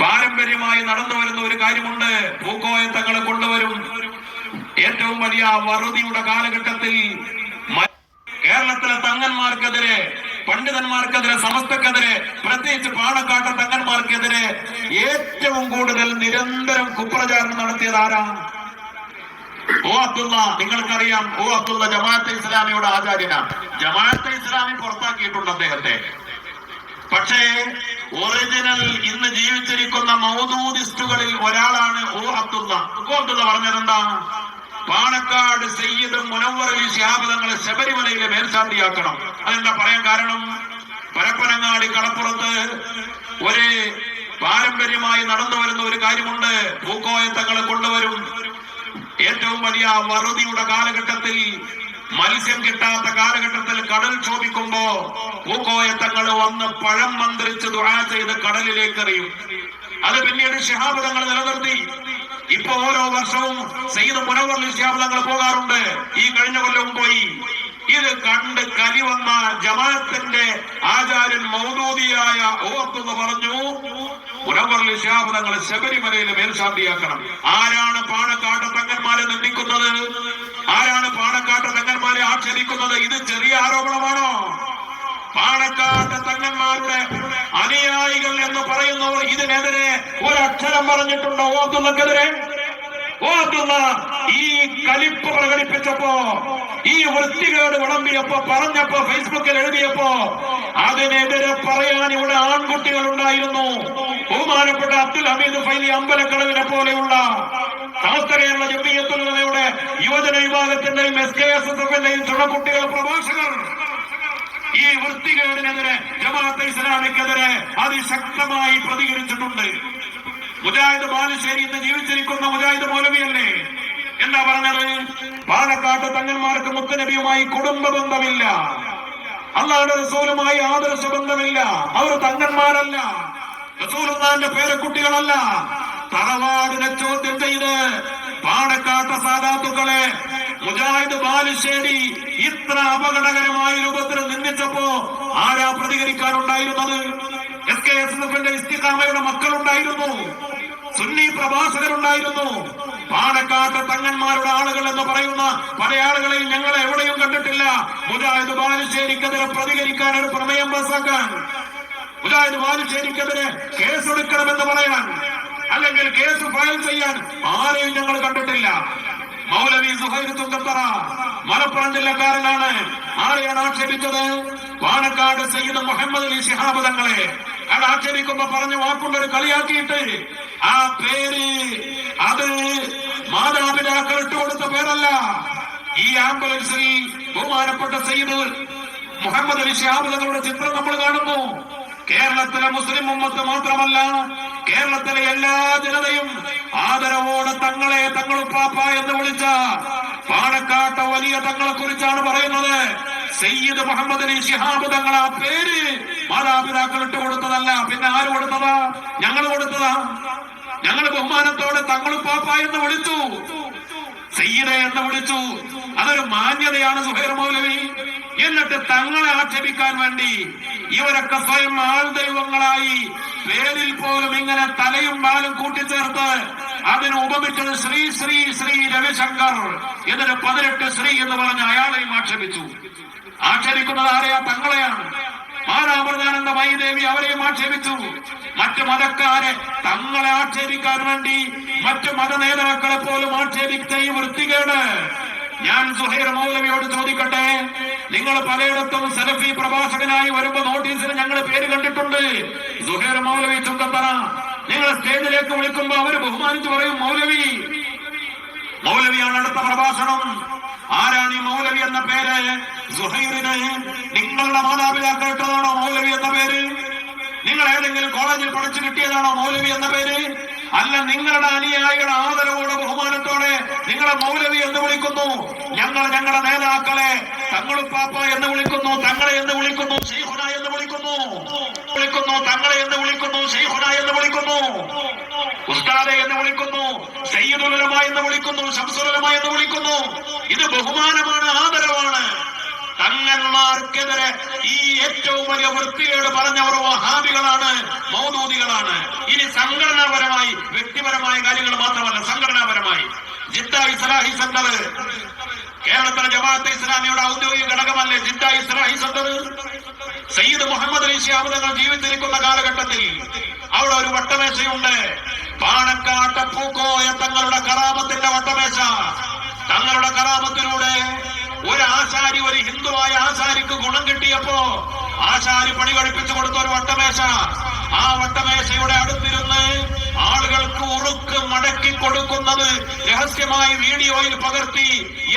പാരമ്പര്യമായി നടന്നു വരുന്ന ഒരു കാര്യമുണ്ട്. പൂക്കോയ തങ്ങളെ കൊണ്ടുവരും. ഏറ്റവും വലിയ വറുതിയുടെ കാലഘട്ടത്തിൽ കേരളത്തിലെ തങ്ങന്മാർക്കെതിരെ, പണ്ഡിതന്മാർക്കെതിരെ, സമസ്തക്കെതിരെ, പ്രത്യേകിച്ച് പാണക്കാട്ടെ തങ്ങന്മാർക്കെതിരെ ഏറ്റവും കൂടുതൽ നിരന്തരം കുപ്രചാരണം നടത്തിയത് ആരാണ്? ഓ അബ്ദുള്ള. നിങ്ങൾക്കറിയാം, ഓ അബ്ദുള്ള ജമാഅത്തെ ഇസ്ലാമിയുടെ ആചാര്യനാണ്. ജമാഅത്തെ ഇസ്ലാമി പുറത്താക്കിയിട്ടുണ്ട് അദ്ദേഹത്തെ. പക്ഷേ ഒറിജിനൽ ഇന്ന് ജീവിച്ചിരിക്കുന്ന മൗദൂദിസ്റ്റുകളിൽ ഒരാളാണ് ഓ അബ്ദുള്ള. ഓ അബ്ദുള്ള പറഞ്ഞതെന്താ? പാണക്കാട് സയ്യിദ് മുനവ്വർ അലി ശിഹാബ് തങ്ങളെ ശബരിമലയിലെ മേൽശാന്തിയാക്കണം. അതെന്താ പറയാൻ കാരണം? പരപ്പനങ്ങാടി കടപ്പുറത്ത് ഒരു പാരമ്പര്യമായി നടന്നു വരുന്ന ഒരു കാര്യമുണ്ട്. പൂക്കോയ തങ്ങളെ കൊണ്ടുവരും. ഏറ്റവും വലിയ വറുതിയുടെ കാലഘട്ടത്തിൽ, മത്സ്യം കിട്ടാത്ത കാലഘട്ടത്തിൽ കടൽ ചോദിക്കുമ്പോ പൂക്കോയ തങ്ങൾ വന്ന് പഴം മന്ത്രിച്ച് ദുആ ചെയ്ത് കടലിലേക്ക് എറിയും. അത് പിന്നീട് ശിഹാബ് തങ്ങൾ നിലനിർത്തി. ഇപ്പൊ ഓരോ വർഷവും സയ്യിദ് മുനവ്വർ അലി ശിഹാബ് തങ്ങൾ പോകാറുണ്ട്. ഈ കഴിഞ്ഞ കൊല്ലവും പോയി. ഇത് കണ്ട് കലിവന്ന ജമാഅത്തിന്റെ ആചാര്യൻ മൗദൂദിയായ ഓ അബ്ദുള്ള പറഞ്ഞു, മുനവ്വർ അലി ശിഹാബ് തങ്ങളെ ശബരിമലയിലെ മേൽശാന്തിയാക്കണം. ആരാണ് പാണക്കാട്ടെ തങ്ങന്മാരെ നിന്ദിക്കുന്നത്? ആരാണ് പാണക്കാട്ടെ തങ്ങന്മാരെ ആക്ഷേപിക്കുന്നത്? ഇത് ചെറിയ ആരോപണമാണോ? പാണക്കാട്ടെ തങ്ങന്മാരുടെ അനുയായികൾ എന്ന് പറയുന്നവർ ഇതിനെതിരെ ഒരക്ഷരം പറഞ്ഞിട്ടുണ്ടോ? ഓ അബ്ദുള്ളക്കെതിരെ? ഓ അബ്ദുള്ള ഈ കലിപ്പ് പ്രകടിപ്പിച്ചപ്പോ, ഈ വൃത്തികേട് വിളമ്പിയപ്പോ, പറഞ്ഞപ്പോ, ഫേസ്ബുക്കിൽ എഴുതിയപ്പോ അതിനെതിരെ പറയാൻ ഇവിടെ ആൺകുട്ടികൾ ഉണ്ടായിരുന്നു. ബഹുമാനപ്പെട്ട അബ്ദുൽ ഹമീദ് ഫൈലി അമ്പലക്കടവിനെ പോലെയുള്ള സമസ്ത കേരള ജംഇയ്യത്തുൽ ഉലമയുടെ യുവജന വിഭാഗത്തിന്റെയും SKSSFന്റെയും ചുണക്കുട്ടികൾ പ്രഭാഷകർ ഈ വൃത്തികേടിനെതിരെ, ജമാഅത്തെ ഇസ്ലാമിക്കെതിരെ അതിശക്തമായി പ്രതികരിച്ചിട്ടുണ്ട്. മുജാഹിദ് ബാലുശ്ശേരി ഇന്ന് ജീവിച്ചിരിക്കുന്ന മുജാഹിദ് മൗലവിയല്ലേ? എന്താ പറഞ്ഞത്? പാലക്കാട്ട് തങ്ങന്മാർക്ക് മുത്തനബിയുമായി കുടുംബ ബന്ധമില്ല, അല്ലാഹുവിന്റെ റസൂലുമായി ആദർശ ബന്ധമില്ല, അവർ തങ്ങന്മാരല്ല, റസൂലുള്ളാഹിന്റെ പേരക്കുട്ടികളല്ല. തറവാടിനെ ചോദ്യം ചെയ്ത് പാണക്കാട്ടെ സാദാത്തുക്കളെ മുജാഹിദ് ബാലുശ്ശേരി ഇത്ര അപകടകരമായ രൂപത്തിൽ നിന്ദിച്ചപ്പോ ആരാ പ്രതികരിക്കാനുണ്ടായിരുന്നത്? SKSSFന്റെ ഇസ്തിഖാമയുടെ മക്കളുണ്ടായിരുന്നു, സുന്നി പ്രഭാഷകരുണ്ടായിരുന്നു. പാണക്കാട്ടെ തങ്ങന്മാരുടെ ആളുകൾ എന്ന് പറയുന്ന പല ആളുകളെയും ഞങ്ങൾ എവിടെയും കണ്ടിട്ടില്ല മുജാഹിദ് ബാലുശ്ശേരിക്കെതിരെ പ്രതികരിക്കാൻ, ഒരു പ്രമേയം പാസാക്കാൻ, മുജാഹിദ് ബാലുശ്ശേരിക്കെതിരെ കേസെടുക്കണമെന്ന് പറയാൻ, അല്ലെങ്കിൽ കേസ് ഫയൽ ചെയ്യാൻ ആരെയും ഞങ്ങൾ കണ്ടിട്ടില്ല. മൗലവി സുഹൈർ തുങ്കത്തറ മലപ്പുറം ജില്ലക്കാരനാണ്. ആരെയാണ് ആക്ഷേപിച്ചത്? പാണക്കാട് സയ്യിദ് മുഹമ്മദ് അലി ശിഹാബ് തങ്ങളെ. അത് ആക്ഷേപിക്കുമ്പോ പറഞ്ഞ വാക്കുള്ളൊരു കളിയാക്കിയിട്ട് ആ പേര് അത് മാതാപിതാക്കൾ ഇട്ടുകൊടുത്ത പേരല്ല. ഈ ആംബുലൻസിൽ ബഹുമാനപ്പെട്ട സയ്യിദ് മുഹമ്മദ് അലി ശിഹാബ് തങ്ങളുടെ ചിത്രം നമ്മൾ കാണുന്നു. കേരളത്തിലെ മുസ്ലിം ഉമ്മത്ത് മാത്രമല്ല, കേരളത്തിലെ എല്ലാ ജനതയും ആദരവോടെ തങ്ങളെ തങ്ങളുപ്പാപ്പ എന്ന് വിളിച്ച പാണക്കാട്ടെ വലിയ തങ്ങളെ കുറിച്ചാണ് പറയുന്നത്. സയ്യിദ് മുഹമ്മദ് അലി ശിഹാബ് തങ്ങൾ ആ പേര് മാതാപിതാക്കൾ ഇട്ട് കൊടുത്തതല്ല. പിന്നെ ആര് കൊടുത്തതാ? ഞങ്ങൾ കൊടുത്തതാ. ഞങ്ങൾ ബഹുമാനത്തോടെ തങ്ങളുപ്പാപ്പ എന്ന് വിളിച്ചു, സയ്യിദ് എന്ന് വിളിച്ചു. അതൊരു മാന്യതയാണ് സുഹൈർ മൗലവി. എന്നിട്ട് തങ്ങളെ ആക്ഷേപിക്കാൻ വേണ്ടി ഇവരൊക്കെ സ്വയം ആൾ ദൈവങ്ങളായി പേരിൽ പോലും ഇങ്ങനെ തലയും വാലും കൂട്ടിച്ചേർത്ത് അതിന് ഉപമിച്ചത് ശ്രീ ശ്രീ ശ്രീ രവിശങ്കർ, എന്നിട്ട് 18 ശ്രീ എന്ന് പറഞ്ഞ് അയാളെയും ആക്ഷേപിച്ചു. ആക്ഷേപിക്കുന്നത് ആരെയാ? തങ്ങളെയാണ്. മാരാമൃതാനന്ദമയി ദേവി അവരെയും ആക്ഷേപിച്ചു. മറ്റു മതക്കാരെ തങ്ങളെ ആക്ഷേപിക്കാൻ വേണ്ടി മറ്റു മത നേതാക്കളെ പോലും ആക്ഷേപിച്ച ഈ വൃത്തികേട് ഞാൻ സുഹൈർ മൗലവിയോട് ചോദിക്കട്ടെ. നിങ്ങൾ പലയിടത്തും സലഫി പ്രഭാഷകനായി വരുമ്പോ നോട്ടീസിൽ ഞങ്ങൾ പേര് കണ്ടിട്ടുണ്ട്. സുഹൈർ മൗലവി ചുങ്കത്തറ. നിങ്ങൾ സ്റ്റേജിലേക്ക് വിളിക്കുമ്പോ അവര് ബഹുമാനിച്ച് പറയും മൗലവി. മൗലവിയാണ് അടുത്ത പ്രഭാഷണം. ആരാണ് ഈ മൗലവി എന്ന പേര്? സുഹൈറിന് നിങ്ങളുടെ മാതാപിതാക്കൾ ഇട്ടതാണോ മൗലവി എന്ന പേര്? നിങ്ങൾ ഏതെങ്കിലും കോളേജിൽ പഠിച്ചു കിട്ടിയതാണോ മൗലവി എന്ന പേര്? അല്ല, നിങ്ങളുടെ അനുയായികളുടെ ആദരവോടെ ബഹുമാനത്തോടെ നിങ്ങളെ മൗലവി എന്ന് വിളിക്കുന്നു. ഞങ്ങളുടെ നേതാക്കളെ തങ്ങളുപ്പാപ്പ എന്ന് വിളിക്കുന്നു, തങ്ങളെ എന്ന് വിളിക്കുന്നു, ശൈഖുന എന്ന് വിളിക്കുന്നു, തങ്ങളെ എന്ന് വിളിക്കുന്നു, ശൈഖുന എന്ന് വിളിക്കുന്നു, ഉസ്താദെ എന്ന് വിളിക്കുന്നു, സയ്യിദുൽ ഉലമ എന്ന് വിളിക്കുന്നു, ശംസുൽ ഉലമ എന്ന് വിളിക്കുന്നു. ഇത് ബഹുമാനമാണ്, ആദരവാണ്. തങ്ങന്മാർ തങ്ങന്മാർക്കെതിരെ ഈ ഏറ്റവും വലിയ വൃത്തികേട് പറഞ്ഞവർ വഹാബികളാണ്, മൗദൂദികളാണ്. ഇനി സംഘടനാപരമായി വ്യക്തിപരമായ കാര്യങ്ങൾ മാത്രമല്ല, സംഘടനാപരമായി ജിദ്ദ ഇസ്ലാഹി സെന്റർ കേരളത്തിലെ ജമാഅത്തെ ഇസ്ലാമിയുടെ ഔദ്യോഗിക ഘടകമല്ലേ ജിദ്ദ ഇസ്ലാഹി സെന്റർ? സയ്യിദ് മുഹമ്മദ് അലി ശിഹാബ് തങ്ങൾ ജീവിച്ചിരിക്കുന്ന കാലഘട്ടത്തിൽ അവിടെ ഒരു വട്ടമേശയുണ്ട്. പാണക്കാട്ട് പൂക്കോയ തങ്ങളുടെ കറാമത്തിന്റെ വട്ടമേശ. തങ്ങളുടെ കറാമത്തിലൂടെ ഒരു ആശാരി, ഒരു ഹിന്ദുവായ ആശാരിക്ക് ഗുണം കിട്ടിയപ്പോ ആശാരി പണി കഴിപ്പിച്ചു കൊടുത്ത ഒരു വട്ടമേശ. ആ വട്ടമേശയുടെ അടുത്തിരുന്ന് ആളുകൾക്ക് ഉറുക്ക് മടക്കി കൊടുക്കുന്നത് രഹസ്യമായി വീഡിയോയിൽ പകർത്തി,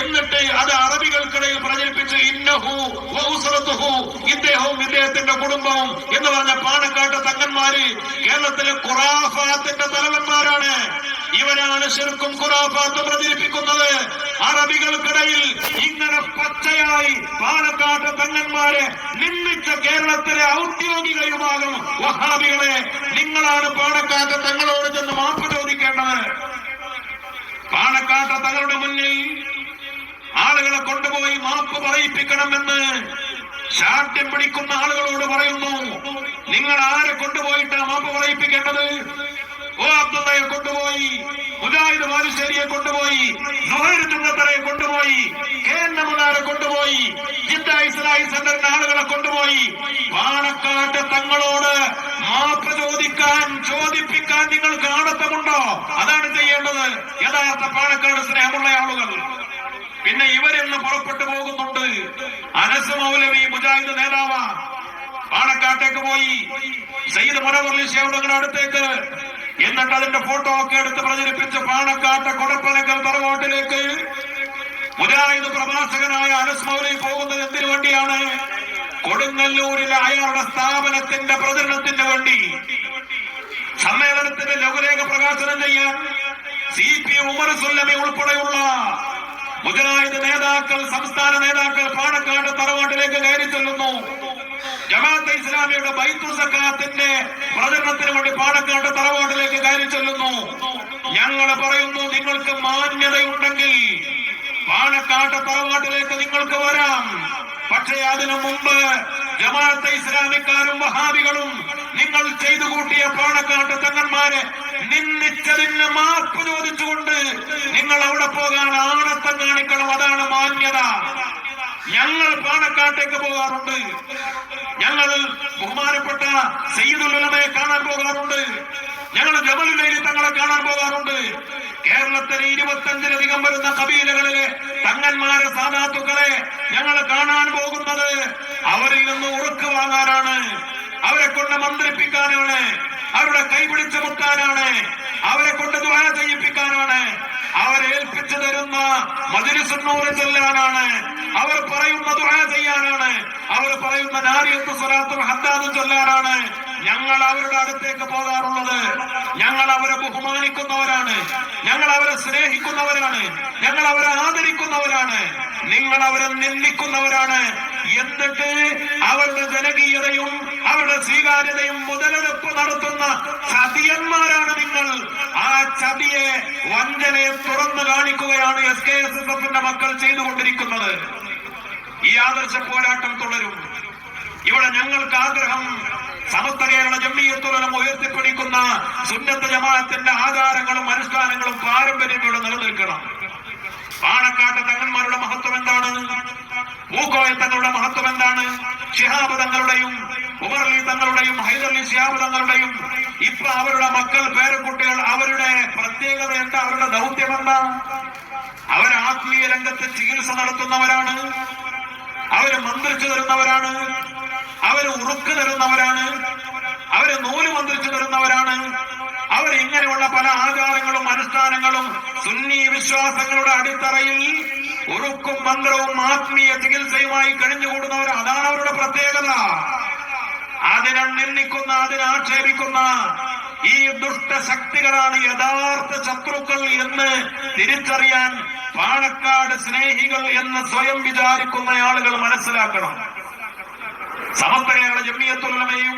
എന്നിട്ട് അത് അറബികൾക്കിടയിൽ പ്രചരിപ്പിച്ച് ഇന്നഹു വഉസ്റതുഹു, ഇദ്ദേഹവും ഇദ്ദേഹത്തിന്റെ കുടുംബവും എന്ന് പറഞ്ഞ പാണക്കാട്ട് തങ്ങന്മാര് കേരളത്തിലെ ഖുറാഫാത്തിന്റെ തലവന്മാരാണ്. ഇവരാണ് ശിർക്കും ഖുറാഫാത്തും പ്രചരിപ്പിക്കുന്നത്. അറബികൾക്കിടയിൽ ഇങ്ങനെ പച്ചയായി പാലക്കാട്ട് തങ്ങന്മാരെ നിന്ദിച്ച കേരളത്തിലെ ഔദ്യോഗിക വിഭാഗം വഹാബികളെ, നിങ്ങളാണ് പാണക്കാട്ട് തങ്ങളോട് ചെന്ന് മാപ്പ് ചോദിക്കേണ്ടത്. പാണക്കാട്ട് തങ്ങളുടെ മുന്നിൽ ആളുകളെ കൊണ്ടുപോയി മാപ്പ് പറയിപ്പിക്കണമെന്ന് ശാഠ്യം പിടിക്കുന്ന ആളുകളോട് പറയുന്നു. നിങ്ങൾ ആരെ കൊണ്ടുപോയിട്ടാണ് മാപ്പ് പറയിപ്പിക്കേണ്ടത്? ഓ അബ്ദുള്ളയെ കൊണ്ടുപോയി, മുജാഹിദ് ബാലുശ്ശേരിയെ കൊണ്ടുപോയി, സുഹൈർ ചുങ്കത്തറയെ കൊണ്ടുപോയി, കെ എൻ നമുനാരെ കൊണ്ടുപോയി, ജിദ്ദ ഇസ്ലാഹി സെന്ററിന്റെ ആളുകളെ കൊണ്ടുപോയി. പാണക്കാട്ട് തങ്ങളോട് മാപ്പ് ചോദിപ്പിക്കാൻ നിങ്ങൾക്ക് ആണത്തമുണ്ടോ? അതാണ് ചെയ്യേണ്ടത് യഥാർത്ഥ പാണക്കാട് സ്നേഹമുള്ള ആളുകൾ. പിന്നെ ഇവരിന്ന് പുറപ്പെട്ടു പോകുന്നുണ്ട്. അനസ് മൗലവി മുജാഹിദ് നേതാവ് പാണക്കാട്ടേക്ക് പോയി, സയ്യിദ് മുനവ്വർ അലി ശിഹാബ് തങ്ങളുടെ അടുത്തേക്ക്. എന്നിട്ട് അതിന്റെ ഫോട്ടോ ഒക്കെ എടുത്ത് പ്രചരിപ്പിച്ച് പാണക്കാട്ട് കൊടപ്പനക്കൽ തറവാട്ടിലേക്ക് മുജാഹിദ് പ്രഭാഷകനായ അനസ് മൗലവി പോകുന്നത് എന്തിനു വേണ്ടിയാണ്? കൊടുങ്ങല്ലൂരിലെ അയാളുടെ സ്ഥാപനത്തിന്റെ പ്രചരണത്തിന് വേണ്ടി. സമ്മേളനത്തിന്റെ ലഘുലേഖ പ്രകാശനം ചെയ്യാൻ CP ഉമർ സുല്ലമി ഉൾപ്പെടെയുള്ള മുജാഹിദ് നേതാക്കൾ, സംസ്ഥാന നേതാക്കൾ പാണക്കാട് തറവാട്ടിലേക്ക് കയറി ചെല്ലുന്നു. ജമാഅത്തെ ഇസ്ലാമിയുടെ ബൈത്തുൽ സക്കാത്തിന്റെ പ്രചരണത്തിന് വേണ്ടി പാണക്കാട് തറവാട്ടിലേക്ക് കയറി ചെല്ലുന്നു. ഞങ്ങൾ പറയുന്നു, നിങ്ങൾക്ക് മാന്യതയുണ്ടെങ്കിൽ പാണക്കാട് തറവാട്ടിലേക്ക് നിങ്ങൾക്ക് വരാം. പക്ഷേ അതിനു മുമ്പ് ജമാഅത്തെ ഇസ്ലാമിക്കാരും വഹാബികളും നിങ്ങൾ ചെയ്തു കൂട്ടിയ പാണക്കാട്ട് തങ്ങന്മാരെ നിന്ദിച്ചതിന് മാപ്പ് ചോദിച്ചുകൊണ്ട് നിങ്ങൾ അവിടെ പോകാൻ ആണത്തം കാണിക്കണം. അതാണ് മാന്യത. ഞങ്ങൾ പാണക്കാട്ടേക്ക് പോകാറുണ്ട്. ഞങ്ങൾ ബഹുമാനപ്പെട്ട സയ്യിദുൽ ഉലമയെ കാണാൻ പോകാറുണ്ട്. ഞങ്ങൾ ജബലുൽ തങ്ങളെ കാണാൻ പോകാറുണ്ട്. കേരളത്തിലെ 25ലധികം വരുന്ന കബീലകളിലെ തങ്ങന്മാരെ, സാദാത്തുക്കളെ ഞങ്ങൾ കാണാൻ പോകുന്നത് അവരിൽ നിന്ന് ഉറുക്ക് വാങ്ങാനാണ്, അവരെ കൊണ്ട് മന്ത്രിപ്പിക്കാനാണ്, അവരുടെ കൈപിടിച്ചു മുത്താനാണ്, അവരെ കൊണ്ട് ദുആ ചെയ്യിപ്പിക്കാനാണ്, അവരെ ഏൽപ്പിച്ചു തരുന്ന മജ്‌ലിസുൻ നൂർ ചൊല്ലാനാണ്, അവർ പറയുന്ന ദുആ ചെയ്യാനാണ്, അവർ പറയുന്ന നാരിയത്ത് സ്വലാത്തും ഹദ്ദാദും ചൊല്ലാനാണ് ഞങ്ങൾ അവരുടെ അടുത്തേക്ക് പോകാറുള്ളത്. ഞങ്ങൾ അവരെ ബഹുമാനിക്കുന്നവരാണ്, ഞങ്ങൾ അവരെ സ്നേഹിക്കുന്നവരാണ്, ഞങ്ങൾ അവരെ ആദരിക്കുന്നവരാണ്. നിങ്ങൾ അവരെ നിന്ദിക്കുന്നവരാണ്. എന്നിട്ട് അവരുടെ ജനകീയതയും അവരുടെ സ്വീകാര്യതയും മുതലെടുപ്പ് നടത്തുന്ന ചതിയന്മാരാണ് നിങ്ങൾ. ആ ചതിയെ, വഞ്ചനയെ തുറന്നു കാണിക്കുകയാണ് SKSSFന്റെ മക്കൾ ചെയ്തുകൊണ്ടിരിക്കുന്നത്. ഈ ആദർശ പോരാട്ടം തുടരും. ഇവിടെ ഞങ്ങൾക്ക് ആഗ്രഹം സമസ്ത കേരള ജംഇയ്യത്തുൽ ഉലമ ഉയർത്തിപ്പിടിക്കുന്ന സുന്നത്ത് ജമാഅത്തിന്റെ ആചാരങ്ങളും അനുഷ്ഠാനങ്ങളും പാരമ്പര്യങ്ങളും നിലനിൽക്കണം. പാണക്കാട്ട് തങ്ങന്മാരുടെ മഹത്വം എന്താണ്? പൂക്കോയ തങ്ങളുടെ മഹത്വം എന്താണ്? ശിഹാബ് തങ്ങളുടെയും ഉമർ അലി തങ്ങളുടെയും ഹൈദർ അലി ശിഹാബ് തങ്ങളുടെയും ഇപ്പൊ അവരുടെ മക്കൾ, പേരക്കുട്ടികൾ, അവരുടെ പ്രത്യേകത എന്താ? അവരുടെ ദൗത്യം എന്താ? അവർ ആത്മീയ രംഗത്ത് ചികിത്സ നടത്തുന്നവരാണ്, അവര് മന്ത്രിച്ചു തരുന്നവരാണ്, അവര് ഉറുക്ക് തരുന്നവരാണ്, അവര് നൂല് മന്ത്രിച്ചു തരുന്നവരാണ്. അവരിങ്ങനെയുള്ള പല ആചാരങ്ങളും അനുഷ്ഠാനങ്ങളും സുന്നി വിശ്വാസങ്ങളുടെ അടിത്തറയിൽ ഉറുക്കും മന്ത്രവും ആത്മീയ ചികിത്സയുമായി കഴിഞ്ഞുകൂടുന്നവർ. അതാണ് അവരുടെ പ്രത്യേകത. അതിനെ നിന്ദിക്കുന്ന, അതിനെ ആക്ഷേപിക്കുന്ന ഈ ദുഷ്ടശക്തികളാണ് യഥാർത്ഥ ശത്രുക്കൾ എന്ന് തിരിച്ചറിയാൻ പാണക്കാട് സ്നേഹികൾ എന്ന് സ്വയം വിചാരിക്കുന്ന ആളുകൾ മനസ്സിലാക്കണം. സമസ്ത കേരള ജംഇയ്യത്തുൽ ഉലമയും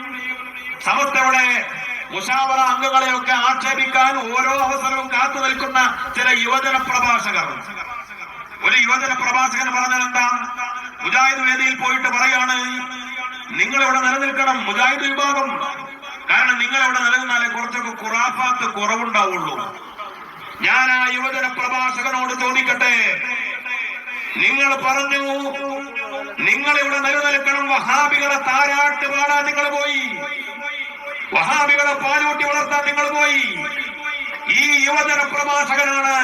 സമസ്തയുടെ മുശാവറ അംഗങ്ങളെയൊക്കെ ആക്ഷേപിക്കാൻ ഓരോ അവസരവും കാത്തു നിൽക്കുന്ന ചില യുവജന പ്രഭാഷകർ. ഒരു യുവജന പ്രഭാഷകൻ പറഞ്ഞാൽ എന്താ? മുജാഹിദ് വേദിയിൽ പോയിട്ട് പറയാണ്, നിങ്ങൾ ഇവിടെ നിലനിൽക്കണം മുജാഹിദ് വിഭാഗം, കാരണം നിങ്ങൾ ഇവിടെ നിലനിന്നാലേ കുറച്ചൊക്കെ ഖുറാഫാത്ത് കുറവുണ്ടാവുള്ളൂ. ഞാൻ ആ യുവജന പ്രഭാഷകനോട് ചോദിക്കട്ടെ, നിങ്ങൾ പറഞ്ഞു നിങ്ങൾ ഇവിടെ നിലനിൽക്കണം, വഹാബികളെ താരാട്ട് പാടാൻ നിങ്ങൾ പോയി, വഹാബികളെ പാലൂട്ടി വളർത്താൻ നിങ്ങൾ പോയി. ഈ യുവജന പ്രഭാഷകനാണ്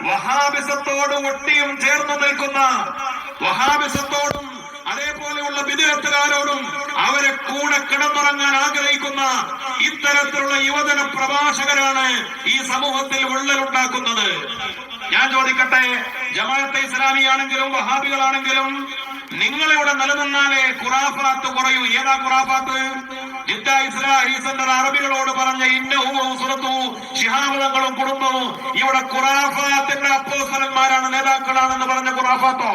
വഹാബിസത്തോട് ഒട്ടിയും ചേർന്ന് നിൽക്കുന്ന, വഹാബിസത്തോടും അതേപോലെയുള്ള വിദേഹത്തുകാരോടും അവരെ കൂടെ കിടന്നുറങ്ങാൻ ആഗ്രഹിക്കുന്ന ഇത്തരത്തിലുള്ള യുവജന പ്രഭാഷകരാണ് ഈ സമൂഹത്തിൽ വിള്ളലുണ്ടാക്കുന്നത്. ഞാൻ ചോദിക്കട്ടെ, ജമാഅത്തെ ഇസ്ലാമി ആണെങ്കിലും വഹാബികളാണെങ്കിലും നിങ്ങളിവിടെ നിലനിന്നാലേ ഖുറാഫാത്ത് കുറയൂ. ഏതാ ഖുറാഫാത്ത്? ജിദ്ദ ഇസ്ലാഹി സെന്റർ അറബികളോട് പറഞ്ഞ ഇന്നഹു സുറത്തു ശിഹാബ് തങ്ങളും കുടുംബവും ഇവിടെ ഖുറാഫാത്തിന്റെ അപ്പോസ്തലന്മാരാണ്, നേതാക്കളാണെന്ന് പറഞ്ഞ ഖുറാഫാത്തോ?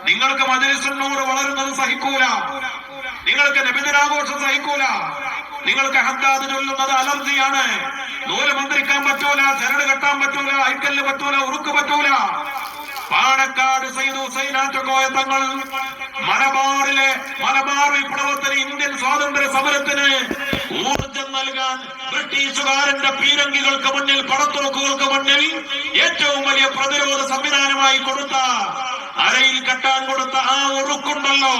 നിങ്ങൾക്ക് മജ്‌ലിസുന്നൂർ വളരുന്നത് സഹിക്കൂല, നിങ്ങൾക്ക് നബിദിനാഘോഷം സഹിക്കൂല, നിങ്ങൾക്ക് ഹദ്ദാദ് ചൊല്ലുന്നത് അലർജിയാണ്, നൂല് മന്ത്രിക്കാൻ പറ്റൂല, ചരട് കെട്ടാൻ പറ്റൂല, ഐക്കല്ല് പറ്റൂല, ഉറുക്ക് പറ്റൂല. പാണക്കാട് സയ്യിദ് ഹുസൈനാറ്റക്കോയ തങ്ങൾ മലബാർ വിപ്ലവത്തിന്, ഇന്ത്യൻ സ്വാതന്ത്ര്യ സമരത്തിന് ഊർജം നൽകാൻ ബ്രിട്ടീഷുകാരന്റെ പീരങ്കികൾക്ക് മുന്നിൽ, പടത്തുറക്കുകൾക്ക് മുന്നിൽ ഏറ്റവും വലിയ പ്രതിരോധ സംവിധാനമായി കൊടുത്ത, അരയിൽ കെട്ടാൻ കൊടുത്ത ആ ഉറുക്കുണ്ടല്ലോ,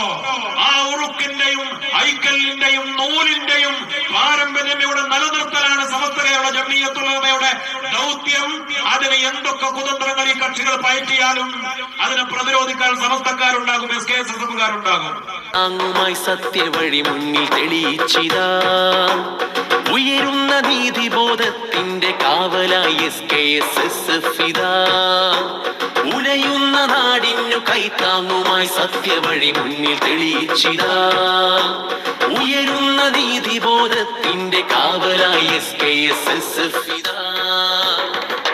ആ ഉറുക്കിന്റെയും ഐക്കല്ലിന്റെയും നൂലിന്റെയും പാരമ്പര്യം ഇവിടെ നിലനിർത്തലാണ് സമസ്ത കേരള ജംഇയ്യത്തുൽ ഉലമയുടെ ദൗത്യം. അതിന് എന്തൊക്കെ കുതന്ത്രങ്ങൾ ഈ കക്ഷികൾ പയറ്റിയാലും അതിനെ പ്രതിരോധിക്കാൻ സമസ്തക്കാരുണ്ടാകും, SKSSFകാരുണ്ടാകും. അങ്ങുമായി സത്യവഴി മുന്നിൽ തെളിയിച്ചിതാ, ഉയരുന്ന നീതിബോധത്തിന്റെ കാവലായി SKSSF ഇതാ, ഉലയുന്ന നാടിനു കൈത്താങ്ങുമായി സത്യവഴി മുന്നിൽ തെളിയിച്ചിതാ, ഉയരുന്ന നീതിബോധത്തിന്റെ കാവലായി SKSSF ഇതാ.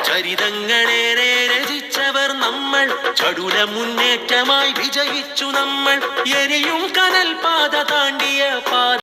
ചരിതങ്ങളേറെ രചിച്ചവർ നമ്മൾ, ചടുല മുന്നേറ്റമായി വിജയിച്ചു നമ്മൾ, എരിയും കനൽ പാത താണ്ടിയ പാത